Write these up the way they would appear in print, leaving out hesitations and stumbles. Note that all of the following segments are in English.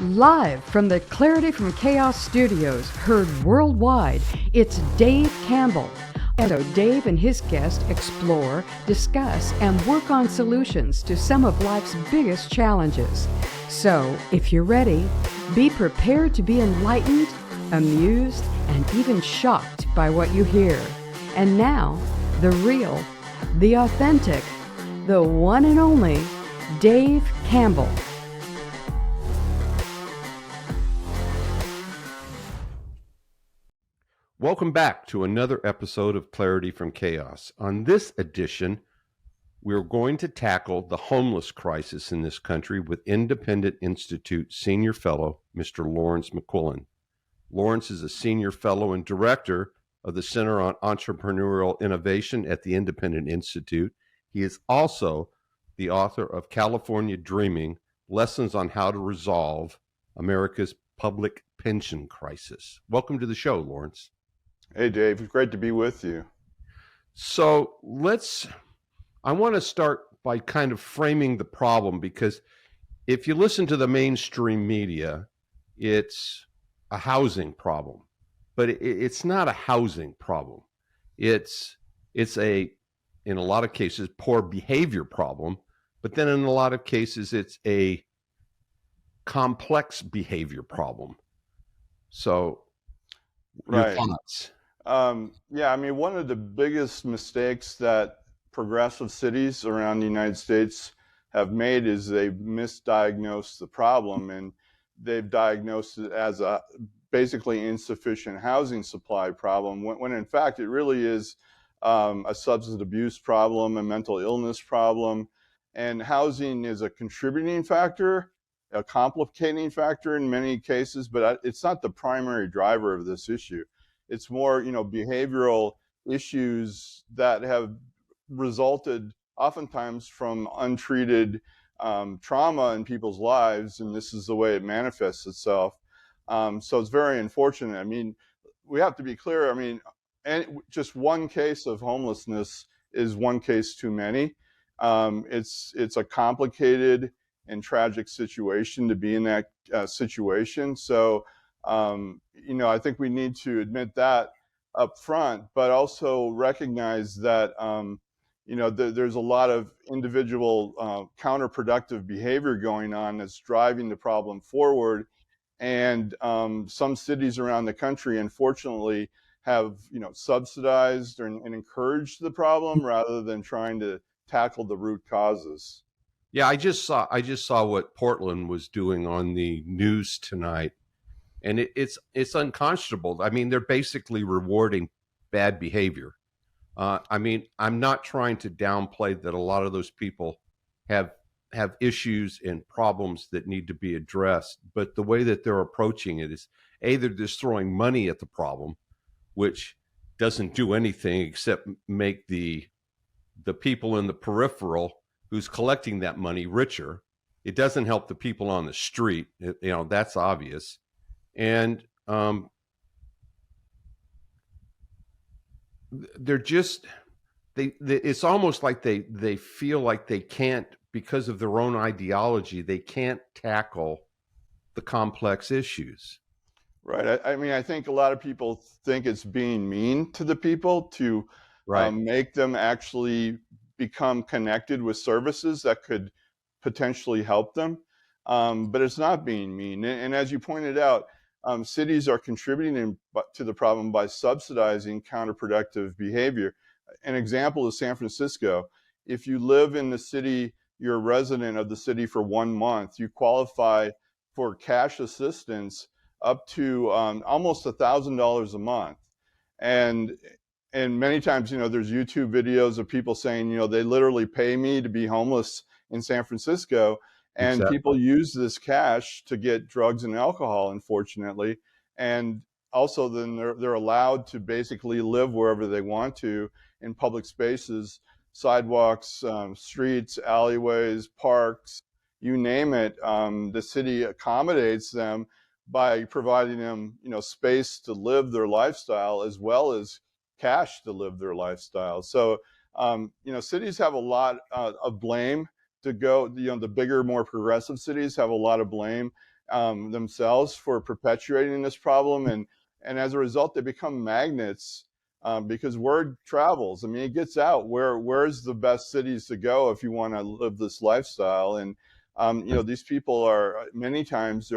Live from the Clarity from Chaos studios, heard worldwide, it's Dave Campbell. And so Dave and his guests explore, discuss, and work on solutions to some of life's biggest challenges. So, if you're ready, be prepared to be enlightened, amused, and even shocked by what you hear. And now, the real, the authentic, the one and only Dave Campbell. Welcome back to another episode of Clarity from Chaos. On this edition, we're going to tackle the homeless crisis in this country with Independent Institute Senior Fellow, Mr. Lawrence McQuillan. Lawrence is a Senior Fellow and Director of the Center on Entrepreneurial Innovation at the Independent Institute. He is also the author of California Dreaming, Lessons on How to Resolve America's Public Pension Crisis. Welcome to the show, Lawrence. Hey, Dave. It's great to be with you. So I want to start by kind of framing the problem, because if you listen to the mainstream media, it's a housing problem, but it's not a housing problem. It's in a lot of cases, poor behavior problem, but then in a lot of cases, it's a complex behavior problem. So your thoughts? One of the biggest mistakes that progressive cities around the United States have made is they've misdiagnosed the problem, and they've diagnosed it as a basically insufficient housing supply problem, when in fact it really is a substance abuse problem, a mental illness problem, and housing is a contributing factor, a complicating factor in many cases, but it's not the primary driver of this issue. It's more, behavioral issues that have resulted oftentimes from untreated trauma in people's lives, and this is the way it manifests itself. So it's very unfortunate. I mean, we have to be clear. I mean, just one case of homelessness is one case too many. It's a complicated and tragic situation to be in that situation. So, I think we need to admit that up front, but also recognize that, there's a lot of individual counterproductive behavior going on that's driving the problem forward. And some cities around the country, unfortunately, have, subsidized and encouraged the problem rather than trying to tackle the root causes. Yeah, I just saw what Portland was doing on the news tonight, and it's unconscionable. I mean, they're basically rewarding bad behavior. I'm not trying to downplay that a lot of those people have issues and problems that need to be addressed, but the way that they're approaching it is either just throwing money at the problem, which doesn't do anything except make the people in the peripheral who's collecting that money richer. It doesn't help the people on the street. That's obvious. And they're just, it's almost like they feel like they can't, because of their own ideology, they can't tackle the complex issues. Right. I think a lot of people think it's being mean to the people to make them actually become connected with services that could potentially help them. But it's not being mean. And as you pointed out, cities are contributing to the problem by subsidizing counterproductive behavior. An example is San Francisco. If you live in the city, you're a resident of the city for 1 month, you qualify for cash assistance up to almost $1,000 a month. And many times, there's YouTube videos of people saying, they literally pay me to be homeless in San Francisco. And Exactly. People use this cash to get drugs and alcohol, unfortunately. And also then they're allowed to basically live wherever they want to in public spaces, sidewalks, streets, alleyways, parks, you name it. The city accommodates them by providing them, space to live their lifestyle as well as cash to live their lifestyle. So, cities have a lot of blame to go. The bigger, more progressive cities have a lot of blame themselves for perpetuating this problem, and as a result, they become magnets because word travels. I mean, it gets out. Where's the best cities to go if you want to live this lifestyle? And these people are many times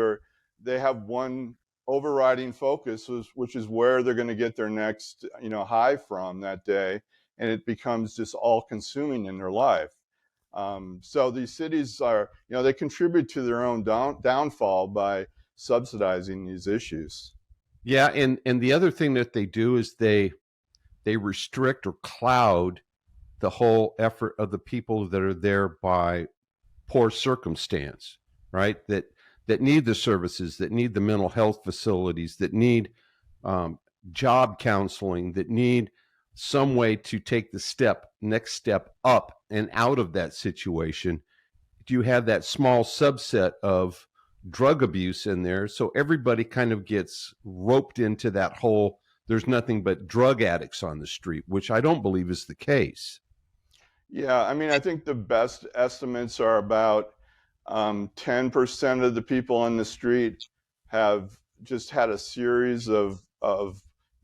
they have one overriding focus, which is where they're going to get their next high from that day, and it becomes just all consuming in their life. So these cities are, they contribute to their own downfall by subsidizing these issues. Yeah, and the other thing that they do is they restrict or cloud the whole effort of the people that are there by poor circumstance, right? That need the services, that need the mental health facilities, that need job counseling, that need some way to take the next step up and out of that situation. You have that small subset of drug abuse in there, so everybody kind of gets roped into that whole there's nothing but drug addicts on the street, which I don't believe is the case. Yeah, I mean, I think the best estimates are about 10% of the people on the street have just had a series of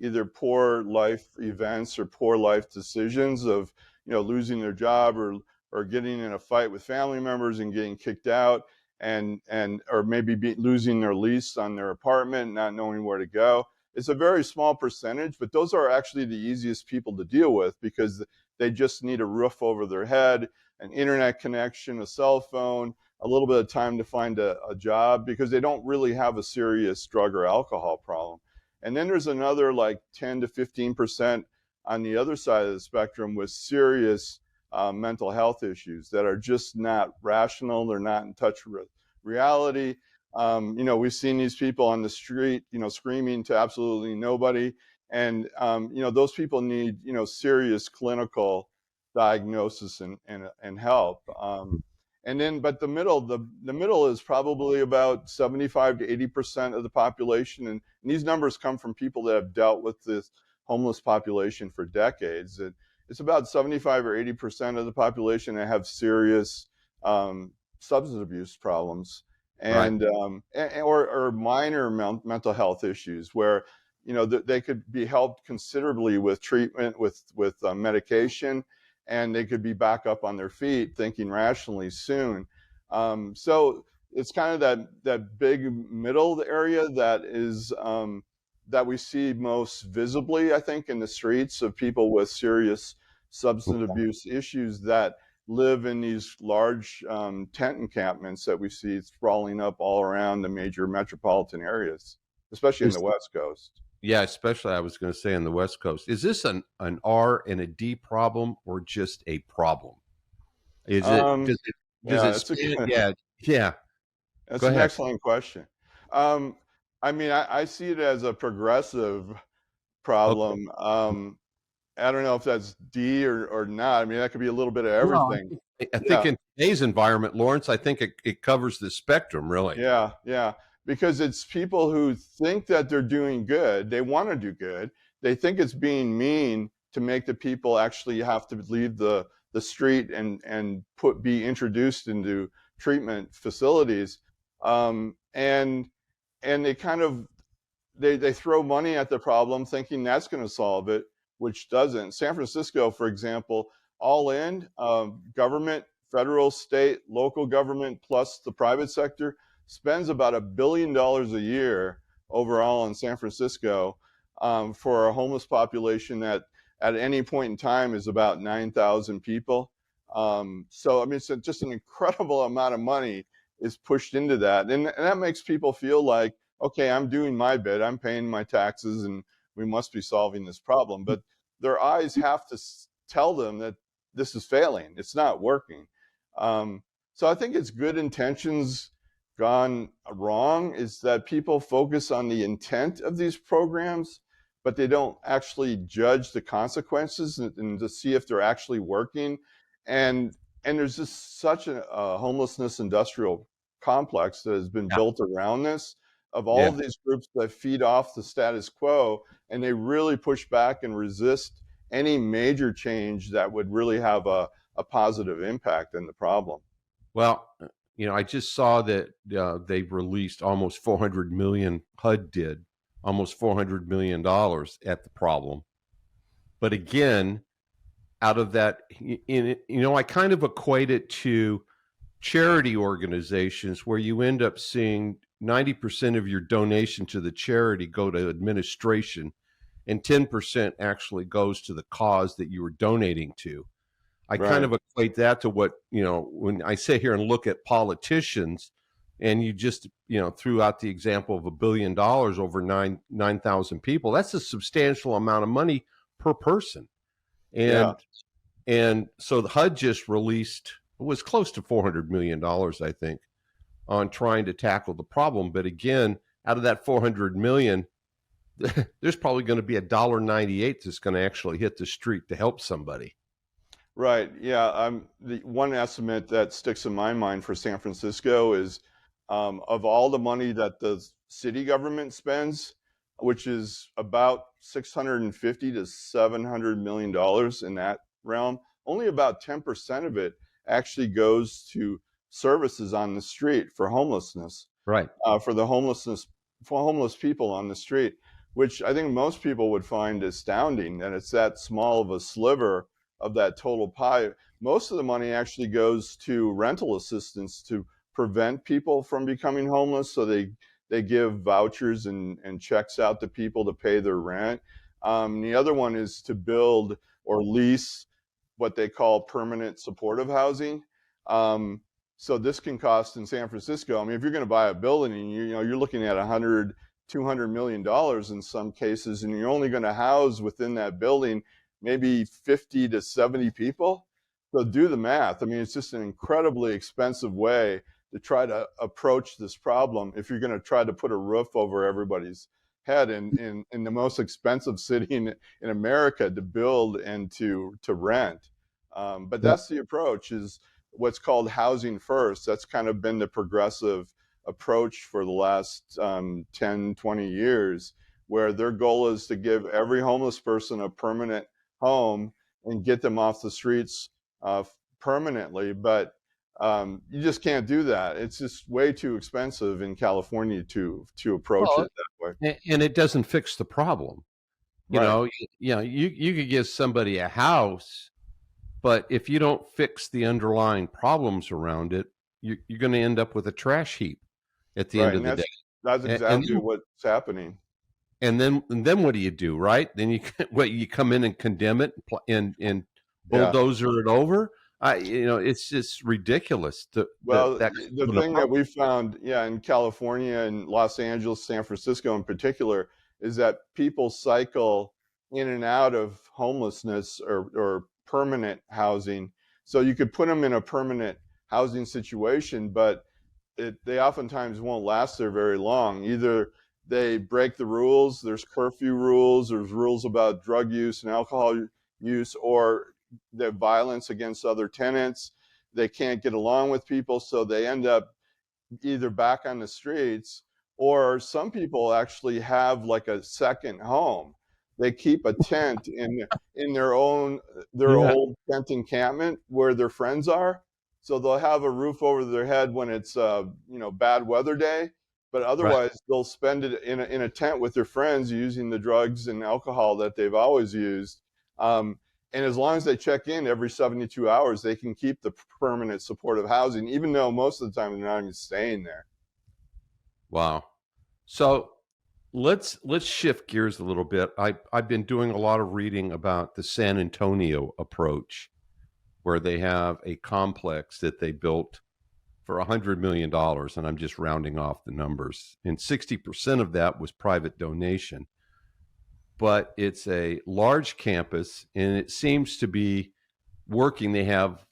either poor life events or poor life decisions of losing their job or getting in a fight with family members and getting kicked out, and or maybe losing their lease on their apartment, not knowing where to go. It's a very small percentage, but those are actually the easiest people to deal with because they just need a roof over their head, an internet connection, a cell phone, a little bit of time to find a job, because they don't really have a serious drug or alcohol problem. And then there's another like 10 to 15% on the other side of the spectrum with serious mental health issues that are just not rational. They're not in touch with reality. We've seen these people on the street, screaming to absolutely nobody. And, those people need, serious clinical diagnosis and help. But the middle is probably about 75 to 80% of the population. And these numbers come from people that have dealt with this homeless population for decades. It's about 75 or 80% of the population that have serious substance abuse problems. And Right. or minor mental health issues where they could be helped considerably with treatment, with medication, and they could be back up on their feet thinking rationally soon. So it's kind of that big middle area that is that we see most visibly, I think, in the streets of people with serious substance abuse issues that live in these large tent encampments that we see sprawling up all around the major metropolitan areas, especially in the West Coast. Yeah, especially I was going to say on the West Coast. Is this an R and a D problem or just a problem? Is it does Yeah, it span? Yeah, yeah. that's Go an ahead. excellent question. I mean, I see it as a progressive Okay. problem. I don't know if that's D or not. I mean, that could be a little bit of Well, everything. I think Yeah. in today's environment, Lawrence, I think it covers the spectrum, really. Yeah, because it's people who think that they're doing good. They want to do good. They think it's being mean to make the people actually have to leave the street and be introduced into treatment facilities. And they kind of they throw money at the problem thinking that's going to solve it, which doesn't. San Francisco, for example, all in government, federal, state, local government, plus the private sector spends about $1 billion a year overall in San Francisco for a homeless population that at any point in time is about 9,000 people. So I mean, it's just an incredible amount of money is pushed into that, and that makes people feel like, okay, I'm doing my bit, I'm paying my taxes, and we must be solving this problem. But their eyes have to tell them that this is failing, it's not working. So I think it's good intentions gone wrong is that people focus on the intent of these programs, but they don't actually judge the consequences and to see if they're actually working. And there's just such a homelessness industrial complex that has been Yeah. built around this, of all Yeah. of these groups that feed off the status quo, and they really push back and resist any major change that would really have a positive impact in the problem. Well, I just saw that they've released almost 400 million. HUD did almost $400 million at the problem. But again, out of that, I kind of equate it to charity organizations where you end up seeing 90% of your donation to the charity go to administration and 10% actually goes to the cause that you were donating to. I kind Right. of equate that to what, when I sit here and look at politicians and you just, threw out the example of $1 billion over 9,000 people, that's a substantial amount of money per person. Yeah. And so the HUD just released, it was close to $400 million, I think, on trying to tackle the problem. But again, out of that 400 million, there's probably going to be $1.98 that's going to actually hit the street to help somebody. Right. Yeah. The one estimate that sticks in my mind for San Francisco is of all the money that the city government spends, which is about 650 to 700 million dollars in that realm, only about 10% of it actually goes to services on the street for homelessness, Right. for the homeless people on the street, which I think most people would find astounding that it's that small of a sliver of that total pie. Most of the money actually goes to rental assistance to prevent people from becoming homeless. So they give vouchers and checks out to people to pay their rent. The other one is to build or lease what they call permanent supportive housing. So this can cost in San Francisco. I mean, if you're going to buy a building, and you're looking at $200 million in some cases, and you're only going to house within that building maybe 50 to 70 people. So do the math. I mean, it's just an incredibly expensive way to try to approach this problem if you're going to try to put a roof over everybody's head in the most expensive city in America to build and to rent. But that's the approach, is what's called housing first. That's kind of been the progressive approach for the last 10, 20 years, where their goal is to give every homeless person a permanent home and get them off the streets permanently. But you just can't do that. It's just way too expensive in California to approach Well, it that way. and it doesn't fix the problem. Right. You could give somebody a house, but if you don't fix the underlying problems around it, you're going to end up with a trash heap at the end Right. of And the day. that's exactly what's happening. And then what do you do, right? Then you come in and condemn it and Yeah. bulldozer it over. It's just ridiculous. Well, That the thing that we found, in California and Los Angeles, San Francisco in particular, is that people cycle in and out of homelessness or permanent housing. So you could put them in a permanent housing situation, but they oftentimes won't last there very long. Either they break the rules, there's curfew rules, there's rules about drug use and alcohol use, or the violence against other tenants. They can't get along with people, so they end up either back on the streets, or some people actually have like a second home. They keep a tent in their old tent encampment where their friends are. So they'll have a roof over their head when it's bad weather day, but Right. otherwise they'll spend it in a tent with their friends using the drugs and alcohol that they've always used. And as long as they check in every 72 hours, they can keep the permanent supportive housing, even though most of the time they're not even staying there. Wow. So let's shift gears a little bit. I've been doing a lot of reading about the San Antonio approach, where they have a complex that they built for $100 million, and I'm just rounding off the numbers. And 60% of that was private donation. But it's a large campus, and it seems to be working. They have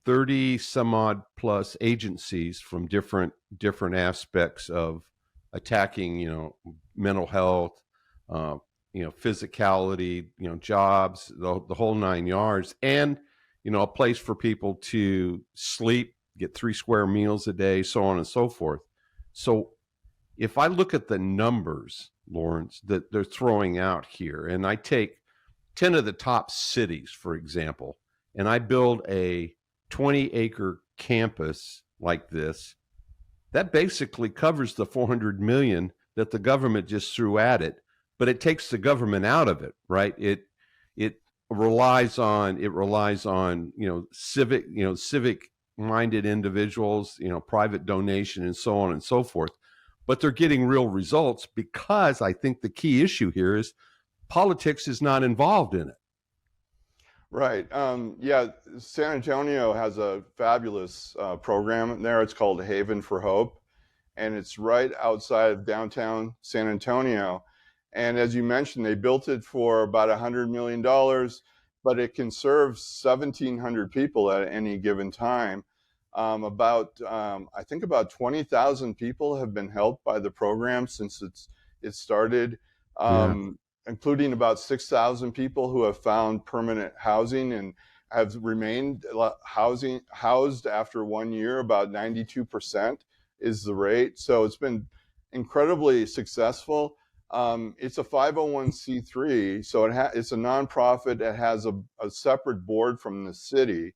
30 some odd plus agencies from different aspects of attacking, mental health, physicality, jobs, the whole 9 yards, and a place for people to sleep, get 3 square meals a day, so on and so forth. So if I look at the numbers, Lawrence, that they're throwing out here, and I take 10 of the top cities, for example, and I build a 20-acre campus like this, that basically covers the 400 million that the government just threw at it, but it takes the government out of it, right? It relies on civic minded individuals, private donation and so on and so forth. But they're getting real results because I think the key issue here is politics is not involved in it. Right. Yeah, San Antonio has a fabulous program there. It's called Haven for Hope, and it's right outside of downtown San Antonio. And as you mentioned, they built it for about $100 million, but it can serve 1,700 people at any given time. I think about 20,000 people have been helped by the program since it started. Yeah. Including about 6,000 people who have found permanent housing and have remained housed after 1 year. About 92% is the rate. So it's been incredibly successful. It's a 501c3, so it's a nonprofit. It has a separate board from the city.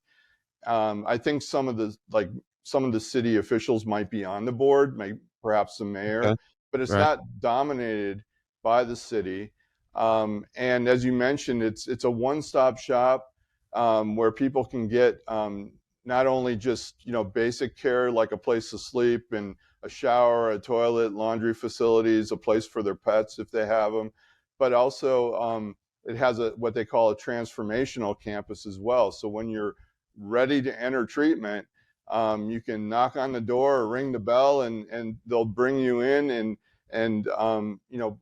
I think some of the city officials might be on the board, perhaps the mayor, Okay. but it's Right. not dominated by the city. And as you mentioned, it's a one-stop shop where people can get not only just basic care like a place to sleep and a shower, a toilet, laundry facilities, a place for their pets if they have them, but also it has what they call a transformational campus as well. So when you're ready to enter treatment, you can knock on the door or ring the bell, and they'll bring you in and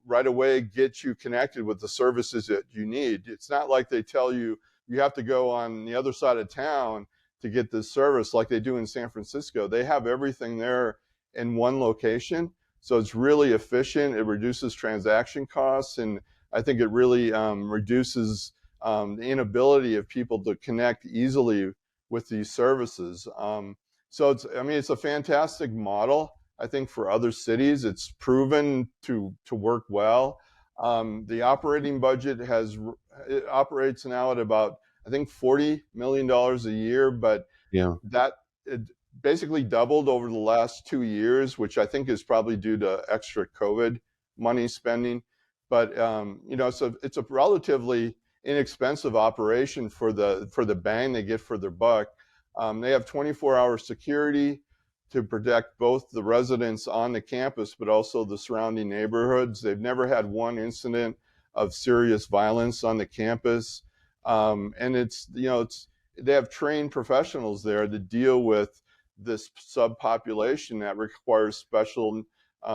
right away get you connected with the services that you need. It's not like they tell you have to go on the other side of town to get this service like they do in San Francisco. They have everything there in one location, so it's really efficient. It reduces transaction costs, and I think it really reduces the inability of people to connect easily with these services. So it's a fantastic model. I think for other cities, it's proven to work well. The operating budget it operates now at about, I think, $40 million a year, but Yeah. it basically doubled over the last 2 years, which I think is probably due to extra COVID money spending. But it's a relatively inexpensive operation for the bang they get for their buck. They have 24-hour security to protect both the residents on the campus, but also the surrounding neighborhoods. They've never had one incident of serious violence on the campus. And they have trained professionals there to deal with this subpopulation that requires special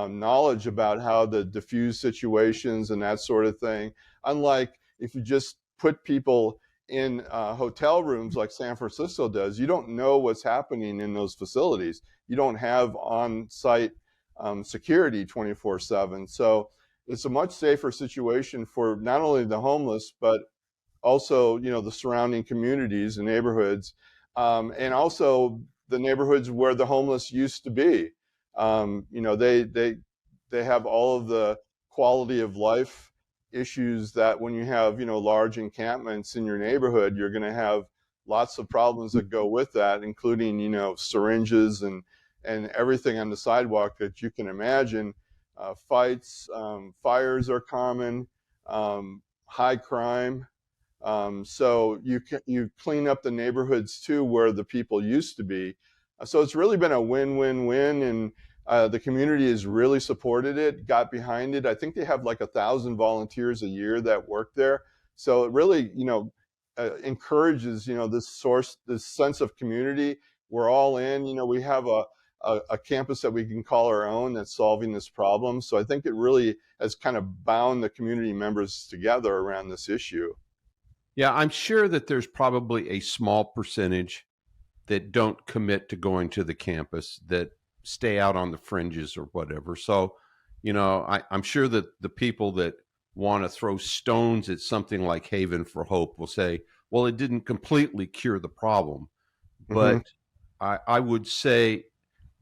knowledge about how to diffuse situations and that sort of thing. Unlike if you just put people in hotel rooms like San Francisco does, you don't know what's happening in those facilities. You don't have on-site security 24/7. So it's a much safer situation for not only the homeless, but also the surrounding communities and neighborhoods, and also the neighborhoods where the homeless used to be. They have all of the quality of life issues that when you have large encampments in your neighborhood, you're going to have lots of problems that go with that, including syringes and everything on the sidewalk that you can imagine. Fights, fires are common, high crime. So you clean up the neighborhoods too where the people used to be. So it's really been a win-win-win, and the community has really supported it, got behind it. I think they have like 1,000 volunteers a year that work there. So it really, encourages, this sense of community. We're all in. We have a campus that we can call our own that's solving this problem. So I think it really has kind of bound the community members together around this issue. Yeah, I'm sure that there's probably a small percentage that don't commit to going to the campus, that stay out on the fringes or whatever. So, I'm sure that the people that want to throw stones at something like Haven for Hope will say, well, it didn't completely cure the problem. But I would say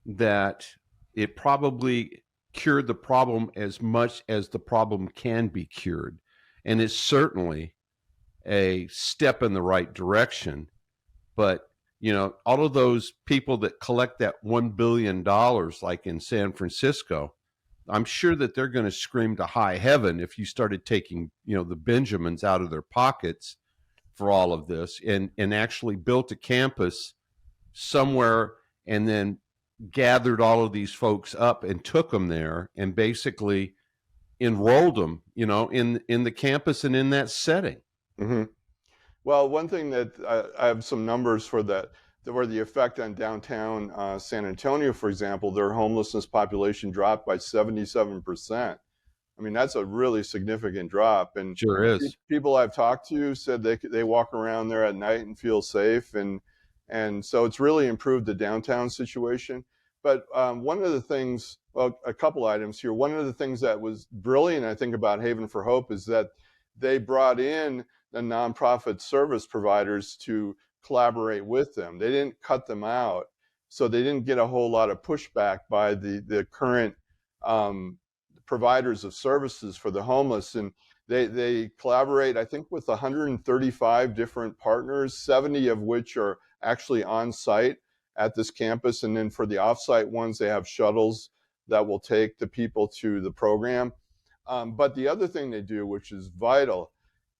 that it probably cured the problem as much as the problem can be cured. And it's certainly a step in the right direction. But, all of those people that collect that $1 billion, like in San Francisco, I'm sure that they're going to scream to high heaven if you started taking, the Benjamins out of their pockets for all of this, and actually built a campus somewhere, and then gathered all of these folks up and took them there and basically enrolled them, in the campus and in that setting. Mm-hmm. Well, one thing that I have some numbers for that were the effect on downtown San Antonio, for example. Their homelessness population dropped by 77%. I mean, that's a really significant drop. And Sure is. people I've talked to said they walk around there at night and feel safe. And so it's really improved the downtown situation. But one of the things, well, a couple items here. One of the things that was brilliant, I think, about Haven for Hope is that they brought in the nonprofit service providers to collaborate with them. They didn't cut them out. So they didn't get a whole lot of pushback by the current providers of services for the homeless. And they collaborate, I think, with 135 different partners, 70 of which are actually on site at this campus. And then for the off-site ones, they have shuttles that will take the people to the program. But the other thing they do, which is vital,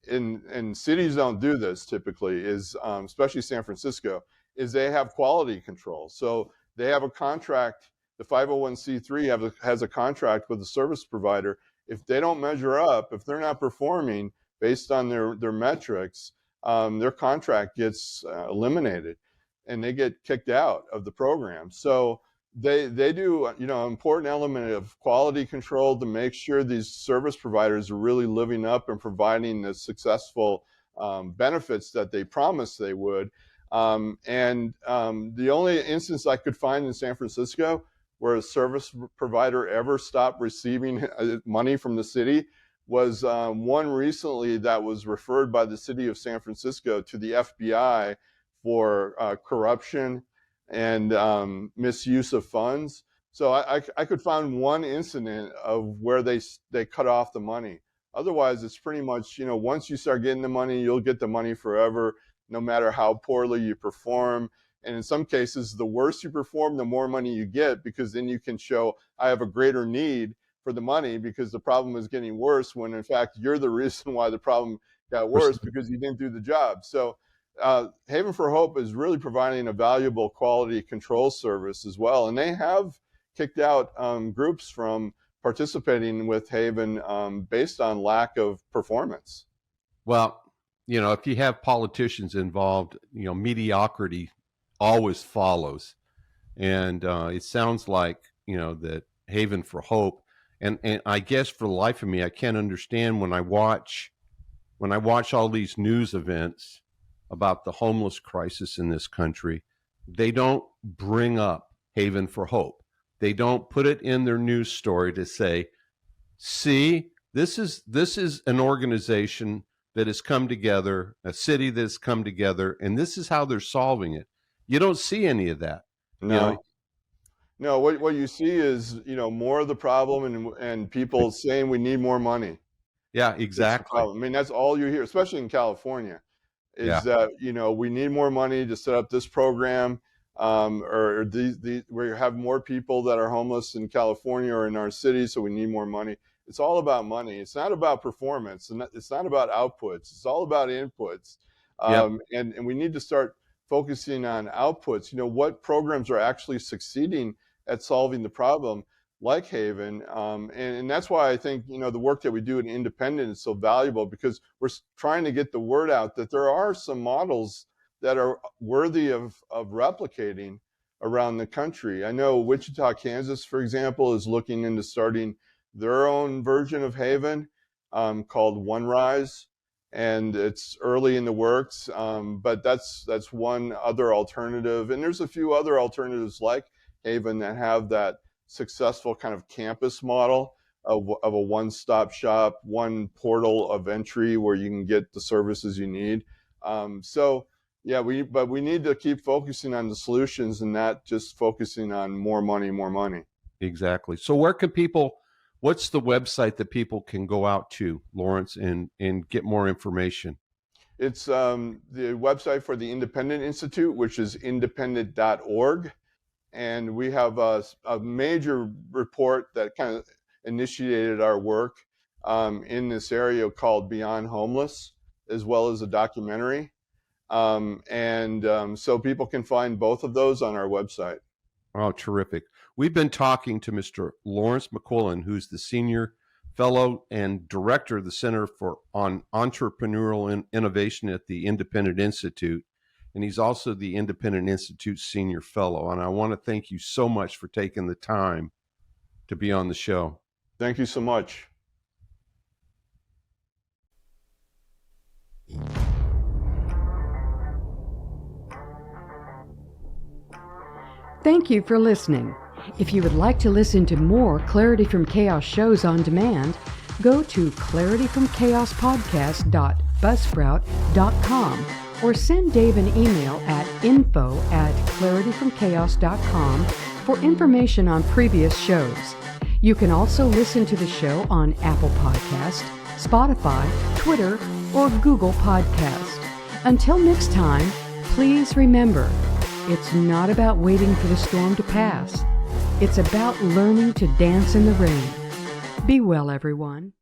and cities don't do this typically, is especially San Francisco, is they have quality control. So they have a contract. The 501c3 has a contract with the service provider. If they don't measure up, if they're not performing based on their metrics, their contract gets eliminated, and they get kicked out of the program. So they do, an important element of quality control to make sure these service providers are really living up and providing the successful benefits that they promised they would. And the only instance I could find in San Francisco where a service provider ever stopped receiving money from the city was one recently that was referred by the city of San Francisco to the FBI for corruption and misuse of funds. So I could find one incident of where they cut off the money. Otherwise, it's pretty much, once you start getting the money, you'll get the money forever, no matter how poorly you perform. And in some cases, the worse you perform, the more money you get, because then you can show I have a greater need for the money because the problem is getting worse, when in fact you're the reason why the problem got worse because you didn't do the job. So Haven for Hope is really providing a valuable quality control service as well. And they have kicked out groups from participating with Haven based on lack of performance. Well, if you have politicians involved, mediocrity always follows. And it sounds like, that Haven for Hope, and I guess for the life of me, I can't understand when I watch all these news events about the homeless crisis in this country, they don't bring up Haven for Hope. They don't put it in their news story to say, see, this is an organization that has come together, a city that has come together, and this is how they're solving it. You don't see any of that. No. No, what you see is, more of the problem and people saying we need more money. Yeah, exactly. I mean, that's all you hear, especially in California, is that, we need more money to set up this program, or where you have more people that are homeless in California or in our city, so we need more money. It's all about money. It's not about performance, and it's not about outputs. It's all about inputs. And we need to start focusing on outputs. What programs are actually succeeding at solving the problem, like Haven. And that's why I think, the work that we do in Independent is so valuable, because we're trying to get the word out that there are some models that are worthy of replicating around the country. I know Wichita, Kansas, for example, is looking into starting their own version of Haven called One Rise. And it's early in the works, but that's one other alternative. And there's a few other alternatives like Haven that have that successful kind of campus model of a one-stop shop, one portal of entry where you can get the services you need. But we need to keep focusing on the solutions and not just focusing on more money, more money. Exactly. So what's the website that people can go out to, Lawrence, and get more information? It's the website for the Independent Institute, which is independent.org. And we have a major report that kind of initiated our work in this area called Beyond Homeless, as well as a documentary. So people can find both of those on our website. Oh, terrific. We've been talking to Mr. Lawrence McQuillan, who's the Senior Fellow and Director of the Center on Entrepreneurial Innovation at the Independent Institute. And he's also the Independent Institute Senior Fellow. And I want to thank you so much for taking the time to be on the show. Thank you so much. Thank you for listening. If you would like to listen to more Clarity from Chaos shows on demand, go to clarityfromchaos.buzzsprout.com or send Dave an email at info@clarityfromchaos.com for information on previous shows. You can also listen to the show on Apple Podcast, Spotify, Twitter, or Google Podcast. Until next time, please remember, it's not about waiting for the storm to pass. It's about learning to dance in the rain. Be well, everyone.